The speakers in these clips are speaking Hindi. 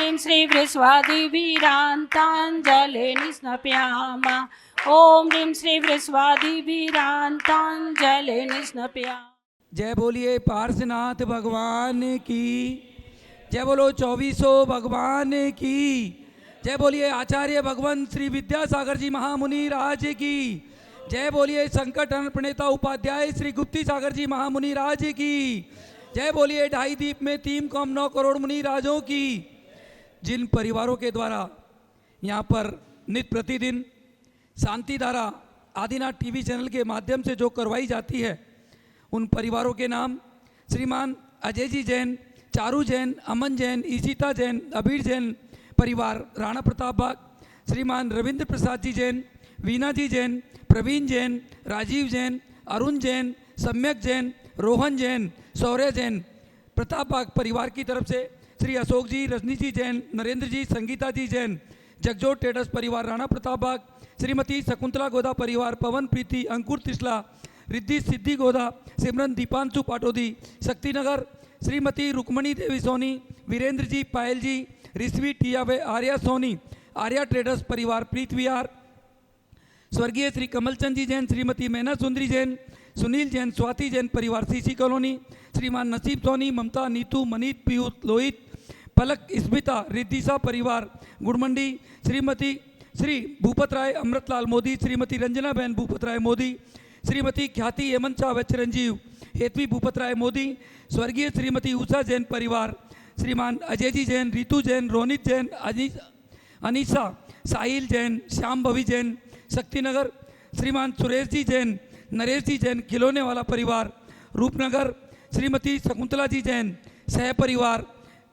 ह्रीं श्री वृस्वादिवीरान्ताञ्जलिर्निस्नपयामः। ॐ ह्रीं श्री वृस्वादिवीरान्ताञ्जलिर्निस्नपयामः। जय बोलिए पार्श्वनाथ भगवान की जय। बोलो 2400 भगवान की जय। बोलिए आचार्य भगवान श्री विद्यासागर जी महामुनि राज की जय। बोलिए संकट हरण प्रणेता उपाध्याय श्री गुप्ती सागर जी महामुनि राज की जय। बोलिए ढाई दीप में 3.9 करोड़ मुनि राजों की। जिन परिवारों के द्वारा यहाँ पर नित्य प्रतिदिन शांति धारा आदिनाथ टीवी चैनल के माध्यम से जो करवाई जाती है, उन परिवारों के नाम श्रीमान अजय जी जैन, चारू जैन, अमन जैन, ईशिता जैन, अबीर जैन परिवार राणा प्रताप बाग, श्रीमान रविंद्र प्रसाद जी जैन, वीना जी जैन, प्रवीण जैन, राजीव जैन, अरुण जैन, सम्यक जैन, रोहन जैन, शौर्य जैन प्रताप बाग परिवार की तरफ से श्री अशोक जी, रजनी जी जैन, नरेंद्र जी, संगीता जी जैन, जगजोत ट्रेडर्स परिवार राणा प्रताप बाग, श्रीमती शकुंतला गोदा परिवार, पवन प्रीति, अंकुर तिसला, रिद्धि सिद्धि गोदा, सिमरन दीपांशु पाटोदी, शक्तिनगर, श्रीमती रुक्मणी देवी सोनी, वीरेंद्र जी, पायल जी, रिश्वी टियावे, आर्या सोनी, आर्या ट्रेडर्स परिवार प्रीत विहार, स्वर्गीय श्री कमलचंद जी जैन, श्रीमती मैना सुंदरी जैन, सुनील जैन, स्वाति जैन परिवार सीसी कॉलोनी, श्रीमान नसीब सोनी, ममता, नीतू, मनीत, पीयूष, लोहित, पलक, स्मिता, रिद्धिसा परिवार गुड़मंडी, श्रीमती श्री भूपत राय अमृतलाल मोदी, श्रीमती रंजना बहन भूपत राय मोदी, श्रीमती ख्याति हेमंत शाह व चिरंजीव हेतवी भूपत राय मोदी, स्वर्गीय श्रीमती उषा जैन परिवार, श्रीमान अजय जी जैन, रितु जैन, रोनित जैन, अनीसा, साहिल जैन, श्याम भवी जैन, शक्तिनगर, श्रीमान सुरेश जी जैन, नरेश जी जैन, खिलौने वाला परिवार रूपनगर, श्रीमती शकुंतला जी जैन, सह परिवार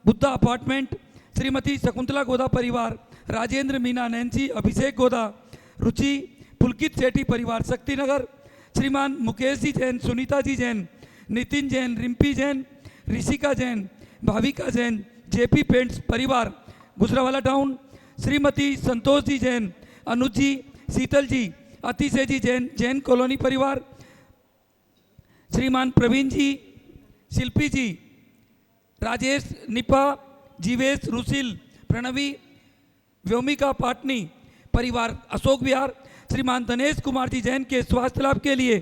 बुद्धा अपार्टमेंट, श्रीमती शकुंतला गोदा परिवार, राजेंद्र, मीना, नैन्सी, अभिषेक गोदा, रुचि, पुलकित सेठी परिवार शक्तिनगर, श्रीमान मुकेश जी जैन, सुनीता जी जैन, नितिन जैन, रिम्पी जैन, ऋषिका जैन, भाविका जैन, जेपी पेंट्स परिवार गुजरावाला टाउन, श्रीमती संतोष जी जैन, अनुज जी, शीतल जी, अतिशय जी जैन, जैन कॉलोनी परिवार, श्रीमान प्रवीण जी, शिल्पी जी, राजेश, निपा, जीवेश, रुसिल, प्रणवी, व्योमिका पाटनी परिवार अशोक विहार, श्रीमान दिनेश कुमार जी जैन के स्वास्थ्य लाभ के लिए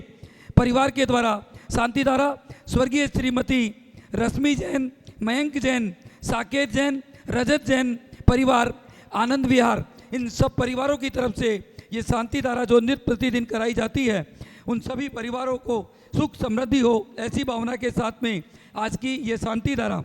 परिवार के द्वारा शांतिधारा, स्वर्गीय श्रीमती रश्मि जैन, मयंक जैन, साकेत जैन, रजत जैन परिवार आनंद विहार, इन सब परिवारों की तरफ से ये शांतिधारा जो नित्य प्रतिदिन कराई जाती है, उन सभी परिवारों को सुख समृद्धि हो, ऐसी भावना के साथ में आज की ये शांतिधारा।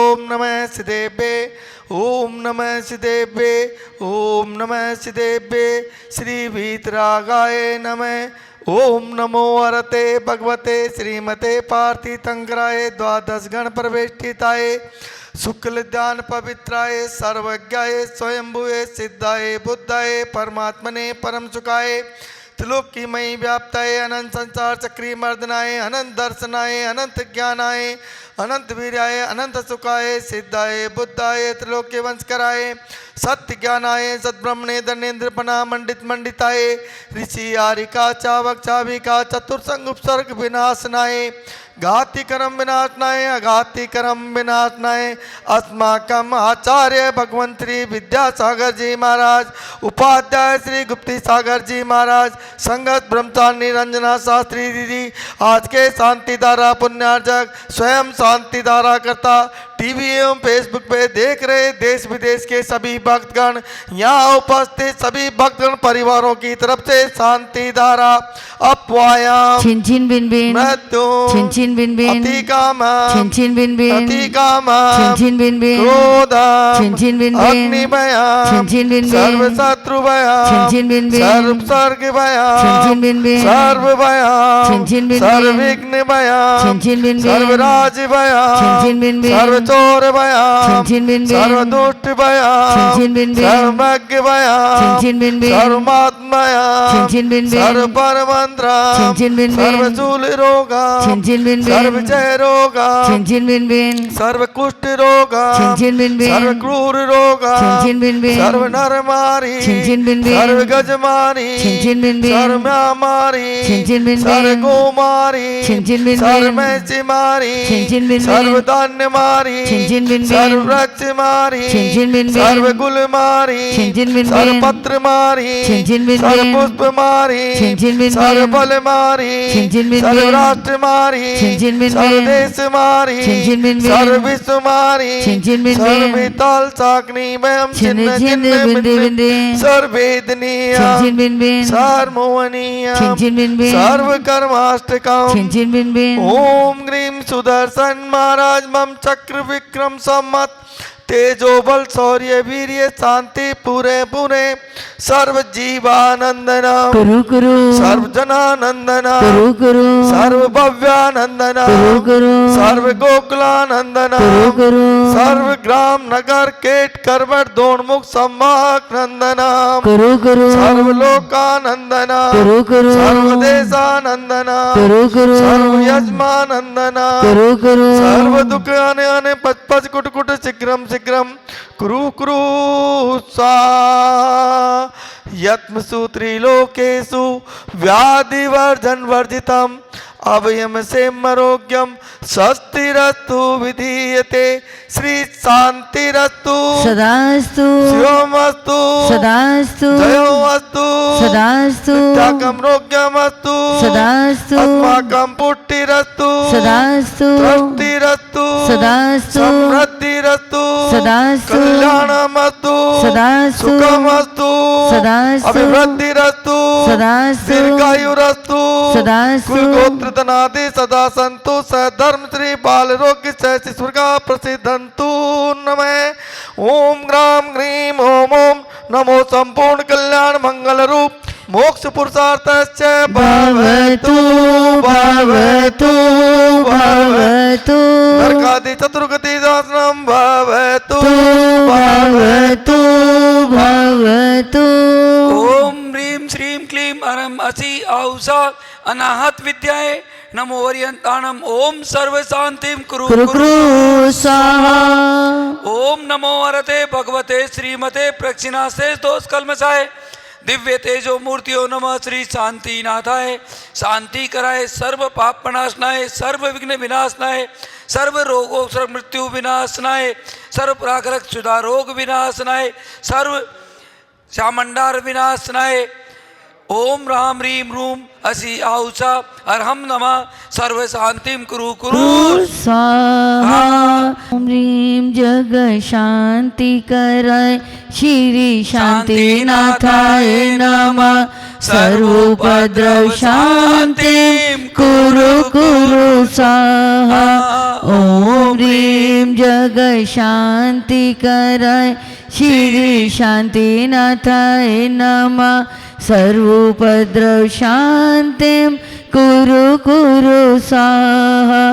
ओम नमः शिदेवे, ओम नमः शिदेवे, ओम नमः शिदेवे, श्री वीतरागाय नमः। ओम नमो अरते भगवते श्रीमते पार्थी तंगराय द्वादश गण प्रवेष्टिताय शुक्ल ध्यान पवित्राय सर्वज्ञाय स्वयंभुवे सिद्धाय बुद्धाय परमात्मने परम सुखाय त्रिलोकीमयी व्याप्ताय अनंत संसार चक्री मर्दनाय अनंत दर्शनाय अनंत ज्ञानाय अनंत वीर्याय अनंत सुखाय सिद्धाय बुद्धाय त्रिलोक्य वंशकराय सत्य ज्ञानाय सद्ब्रह्मणे धनेन्द्रपना मंडित मंडिताय ऋषि आरिका चावक चाविका चतुर्संग उपसर्ग विनाशनाय घाति कर्म विनाशनाय अघाति कर्म विनाशनाय अस्माकम आचार्य भगवंत श्री विद्यासागर जी महाराज, उपाध्याय श्री गुप्ती सागर जी महाराज, संगत ब्रह्मचारिणी रंजना शास्त्री दीदी, आज के शांति धारा पुण्यार्जक स्वयं शांति धारा करता टीवी एवं फेसबुक पे देख रहे देश विदेश के सभी भक्तगण, यहाँ उपस्थित सभी भक्तगण परिवारों की तरफ से शांति धारा अपवायाम छिन बिन बिन मृत्यु छिन बिन बिन अतिकाम छिन बिन बिन अतिकाम छिन बिन बिन क्रोध छिन बिन बिन अग्निभय छिन बिन बिन सर्व शत्रु भय छिन बिन बिन सर्व सर्ग भय छिन बिन बिन सर्व भय छिन बिन बिन सर्व विघ्न भय छिन बिन बिन सर्व राज भय छिन बिन बिन सर्व सर्वचोर भयाम छिन बिन बिन सर्वदुष्ट भयाम छिन बिन बिन सर्वज्ञ भयाम छिन बिन बिन सर्वमात्मयाम छिन बिन बिन सर्वपरमंत्राम छिन बिन बिन सर्वशूल रोगाम छिन बिन बिन सर्वजय रोगाम छिन बिन बिन सर्वकुष्ठ रोगाम छिन बिन बिन सर्वक्रूर रोगाम छिन बिन बिन सर्व नरमारी छिन बिन बिन सर्व गजमारी छिन बिन बिन सर्व म्यामारी छिन बिन सर्व बिन गोमारी छिन बिन बिन सर्व मैसी मारी छिन बिन सर्व बिन धान्य मारी छिन बिन बिन सर्व वृक्ष मारी छिन बिन बिन सर्व गुल मारी छिन बिन बिन सर्व पत्र मारी छिन बिन सर्व बिन पुष्प मारी छिन बिन सर्व बिन बल मारी छिन बिन सर्व बिन राष्ट्र मारी छिन बिन सर्व बिन देश मारी छिन बिन बिन सर्व विश्व मारी छिन बिन सर्व बिन विताल साग्नि मयम छिन छिन्न छिन छिन्न बिन बिन बिन्न सर्वेदनीय छिन बिन बिन सर्वमोहनीय छिन बिन बिन सर्व कर्माष्टकम छिन बिन बिन ओम ग्रीम सुदर्शन महाराज मम चक्र विक्रम सम्मत तेजो बल शौर्य वीर्य शांति पूरे पूरे सर्व जीवानंदन कुरु कुरु सर्व जनानंदन कुरु कुरु सर्व भव्यानंदन कुरु कुरु सर्व गोकुलानंदन कुरु कुरु सर्व ग्राम नगर केट करवट दोणमुख संवाहक नंदन कुरु कुरु सर्व लोकानंदन कुरु कुरु सर्व देशानंदन कुरु कुरु सर्व यजमानंदन कुरु कुरु सर्व दुख आने आने पच पच कुट कुट शीघ्रम शीघ्रम कुरु कुरु सा यत्मसु त्रिलोकेषु व्याधि वर्जन वर्जितम अभयम सेमरोग्यम स्वस्तिरस्तु विधीयते श्री शांतिरस्तु सदास्तु शिवमस्तु सदास्तु जयोमस्तु सदास्तु त्यागम रोग्यमस्तु सदास्तु अस्माकं पुष्टिरस्तु सदास्तु तृप्तिरस्तु सदास्तु समृद्धिरस्तु सदास्तु कल्याणमस्तु सदास्तु सुखमस्तु सदास्तु अभिवृद्धिरस्तु सदास्तु दीर्घायुरस्तु सदास्तु कुलगोत्र धनादि सदा संतु सधर्म श्री बाल रोग्य शिशुर्गा प्रसिद्धंतु नमः ओम ग्राम ग्रीम ओम ओम नमो संपूर्ण कल्याण मंगल रूप मोक्ष पुरुषार्थस्य भवतु भवतु भवतु नरकादि चतुर्गति दासनम भवतु भवतु भवतु ओम ह्रीं श्रीं क्लीं अरम असि औषा अनाहत विद्याय नमो ओरियंताणम ओम सर्व शांतिम कुरु कुरु कुरु कुरु स्वाहा ओम नमो वरते भगवते श्रीमते प्रक्षिणास्ते दोष कलमसाय दिव्य तेजो मूर्तियो नमः श्री शांतिनाथाय शांति कराए सर्व पाप प्रणाशनाय सर्व विघ्न विनाशनाय सर्व रोगों सर्व मृत्यु विनाशनाय सर्व प्राकृत सुधा रोग विनाशनाय सर्व चामुंडार विनाशनाय ओम राम ह्रीं रूम असि आहुषा अर्हम नमः सर्व शांतिम कुरु कुरु स्वाहा ओम ह्रीं जग शांति कराय श्री शांतिनाथाय नमः सर्वोपद्रव शांति कुरु कुरु स्वाहा ओम ह्रीं जग शांति कराय श्री शांतिनाथाय नमः सर्वोपद्रव शांतिं कुरु कुरु स्वाहा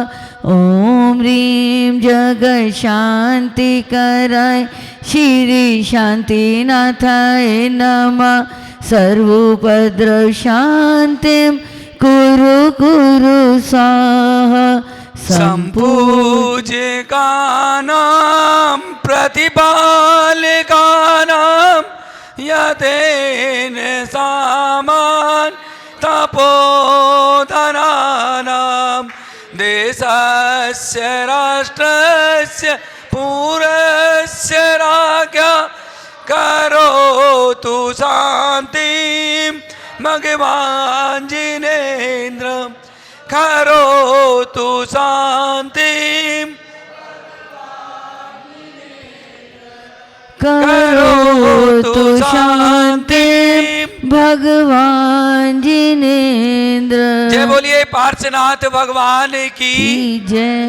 ओम ह्रीं जग शांति कराय श्री शांतिनाथाय नमः सर्वोपद्रव शांतिं कुरु कुरु स्वाहा संपूज्यकानां प्रतिपालकानां यतेन सामान तपोधनानां देशस्य राष्ट्रस्य पूरस्य राज्ञा करोतु शान्तिं भगवान् जिनेन्द्र करोतु शान्तिं करोतु शांति भगवान जिनेन्द्र। जय बोलिए पार्श्वनाथ भगवान की जय।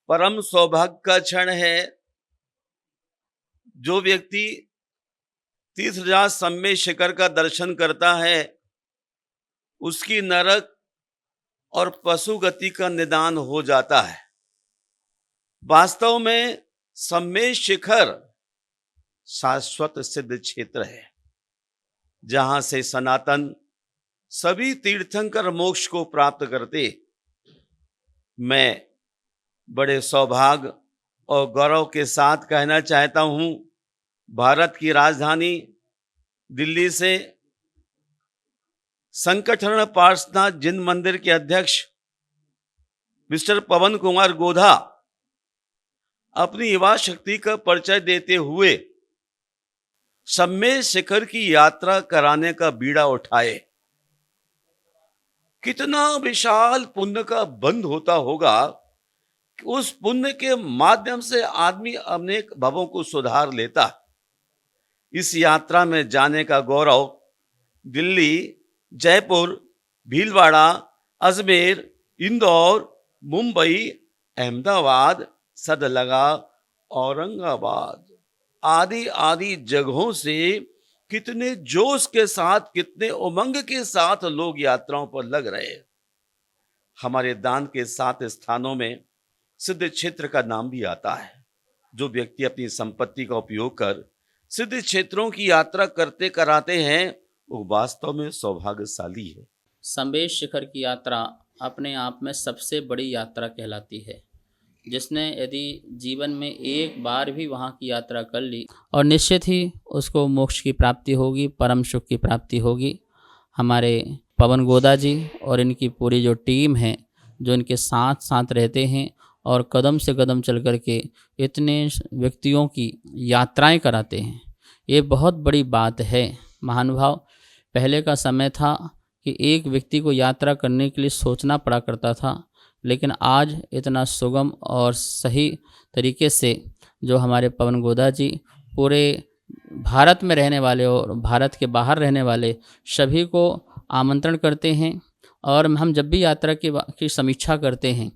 परम सौभाग्य का क्षण है जो व्यक्ति तीर्थराज सम्मेद शिखर का दर्शन करता है उसकी नरक और पशु गति का निदान हो जाता है। वास्तव में सम्मेद शिखर शाश्वत सिद्ध क्षेत्र है जहां से सनातन सभी तीर्थंकर मोक्ष को प्राप्त करते। मैं बड़े सौभाग्य और गौरव के साथ कहना चाहता हूं, भारत की राजधानी दिल्ली से संकटहरण पार्श्वनाथ जिन मंदिर के अध्यक्ष मिस्टर पवन कुमार गोधा अपनी युवा शक्ति का परिचय देते हुए सम्मेद शिखर की यात्रा कराने का बीड़ा उठाए। कितना विशाल पुण्य का बंध होता होगा कि उस पुण्य के माध्यम से आदमी अनेक भवों को सुधार लेता। इस यात्रा में जाने का गौरव दिल्ली, जयपुर, भीलवाड़ा, अजमेर, इंदौर, मुंबई, अहमदाबाद, सदलगा, औरंगाबाद आदि आदि जगहों से कितने जोश के साथ, कितने उमंग के साथ लोग यात्राओं पर लग रहे हैं। हमारे दान के 7 स्थानों में सिद्ध क्षेत्र का नाम भी आता है। जो व्यक्ति अपनी संपत्ति का उपयोग कर सिद्ध क्षेत्रों की यात्रा करते कराते हैं वो वास्तव में सौभाग्यशाली है। सम्मेद शिखर की यात्रा अपने आप में सबसे बड़ी यात्रा कहलाती है। जिसने यदि जीवन में एक बार भी वहाँ की यात्रा कर ली और निश्चित ही उसको मोक्ष की प्राप्ति होगी, परम सुख की प्राप्ति होगी। हमारे पवन गोदा जी और इनकी पूरी जो टीम है, जो इनके साथ साथ रहते हैं और कदम से कदम चल कर के इतने व्यक्तियों की यात्राएं कराते हैं, ये बहुत बड़ी बात है। महानुभाव, पहले का समय था कि एक व्यक्ति को यात्रा करने के लिए सोचना पड़ा करता था, लेकिन आज इतना सुगम और सही तरीके से जो हमारे पवन गोदा जी पूरे भारत में रहने वाले और भारत के बाहर रहने वाले सभी को आमंत्रण करते हैं। और हम जब भी यात्रा की समीक्षा करते हैं,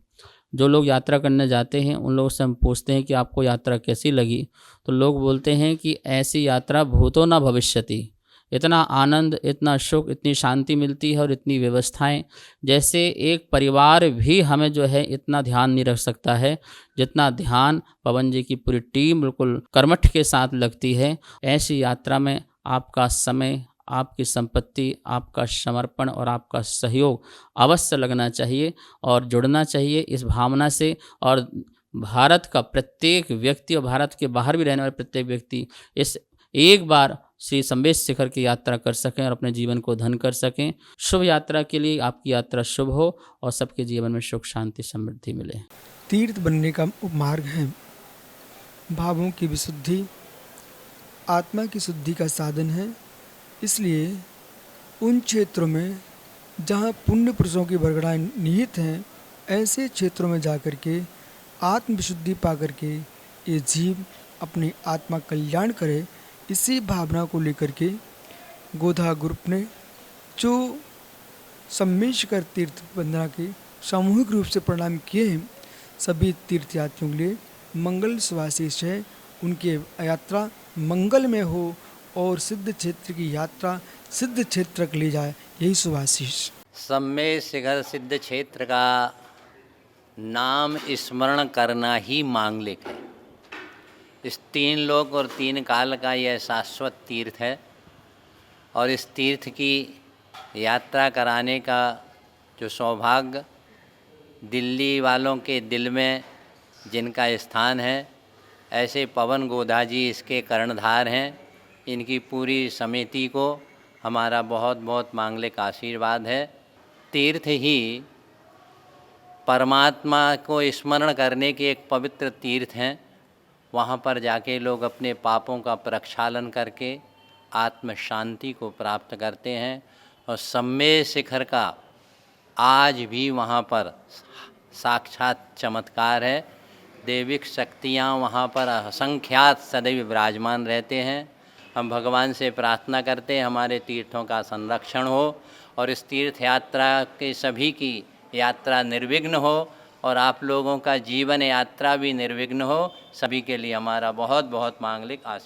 जो लोग यात्रा करने जाते हैं उन लोगों से हम पूछते हैं कि आपको यात्रा कैसी लगी, तो लोग बोलते हैं कि ऐसी यात्रा भूतो न भविष्यति। इतना आनंद, इतना सुख, इतनी शांति मिलती है और इतनी व्यवस्थाएं, जैसे एक परिवार भी हमें जो है इतना ध्यान नहीं रख सकता है जितना ध्यान पवन जी की पूरी टीम बिल्कुल कर्मठ के साथ लगती है। ऐसी यात्रा में आपका समय, आपकी संपत्ति, आपका समर्पण और आपका सहयोग अवश्य लगना चाहिए और जुड़ना चाहिए इस भावना से। और भारत का प्रत्येक व्यक्ति और भारत के बाहर भी रहने वाले प्रत्येक व्यक्ति इस एक बार श्री सम्मेद शिखर की यात्रा कर सकें और अपने जीवन को धन कर सकें। शुभ यात्रा के लिए आपकी यात्रा शुभ हो और सबके जीवन में सुख, शांति, समृद्धि मिले। तीर्थ बनने का मार्ग है भावों की विशुद्धि, आत्मा की शुद्धि का साधन है। इसलिए उन क्षेत्रों में जहाँ पुण्य पुरुषों की बरगड़ाएँ निहित हैं, ऐसे क्षेत्रों में जाकर के आत्म विशुद्धि पा करके ये जीव अपनी आत्मा कल्याण करे, इसी भावना को लेकर के गोधा ग्रुप ने जो सम्मेद शिखर तीर्थ वंदना के सामूहिक रूप से प्रणाम किए हैं, सभी तीर्थयात्रियों के लिए मंगल सुआशीष है। उनकी यात्रा मंगल में हो और सिद्ध क्षेत्र की यात्रा सिद्ध क्षेत्र तक ले जाए, यही सुआशीष। सम्मेद शिखर सिद्ध क्षेत्र का नाम स्मरण करना ही मांगलिक है। इस 3 लोक और 3 काल का यह शाश्वत तीर्थ है और इस तीर्थ की यात्रा कराने का जो सौभाग्य दिल्ली वालों के दिल में जिनका स्थान है, ऐसे पवन गोधा जी इसके कर्णधार हैं। इनकी पूरी समिति को हमारा बहुत बहुत मांगलिक आशीर्वाद है। तीर्थ ही परमात्मा को स्मरण करने के एक पवित्र तीर्थ हैं। वहाँ पर जाके लोग अपने पापों का प्रक्षालन करके आत्म शांति को प्राप्त करते हैं। और सम्मेद शिखर का आज भी वहाँ पर साक्षात चमत्कार है। दैविक शक्तियाँ वहाँ पर असंख्यात सदैव विराजमान रहते हैं। हम भगवान से प्रार्थना करते हैं हमारे तीर्थों का संरक्षण हो और इस तीर्थ यात्रा के सभी की यात्रा निर्विघ्न हो और आप लोगों का जीवन यात्रा भी निर्विघ्न हो। सभी के लिए हमारा बहुत बहुत मांगलिक आशीर्वाद।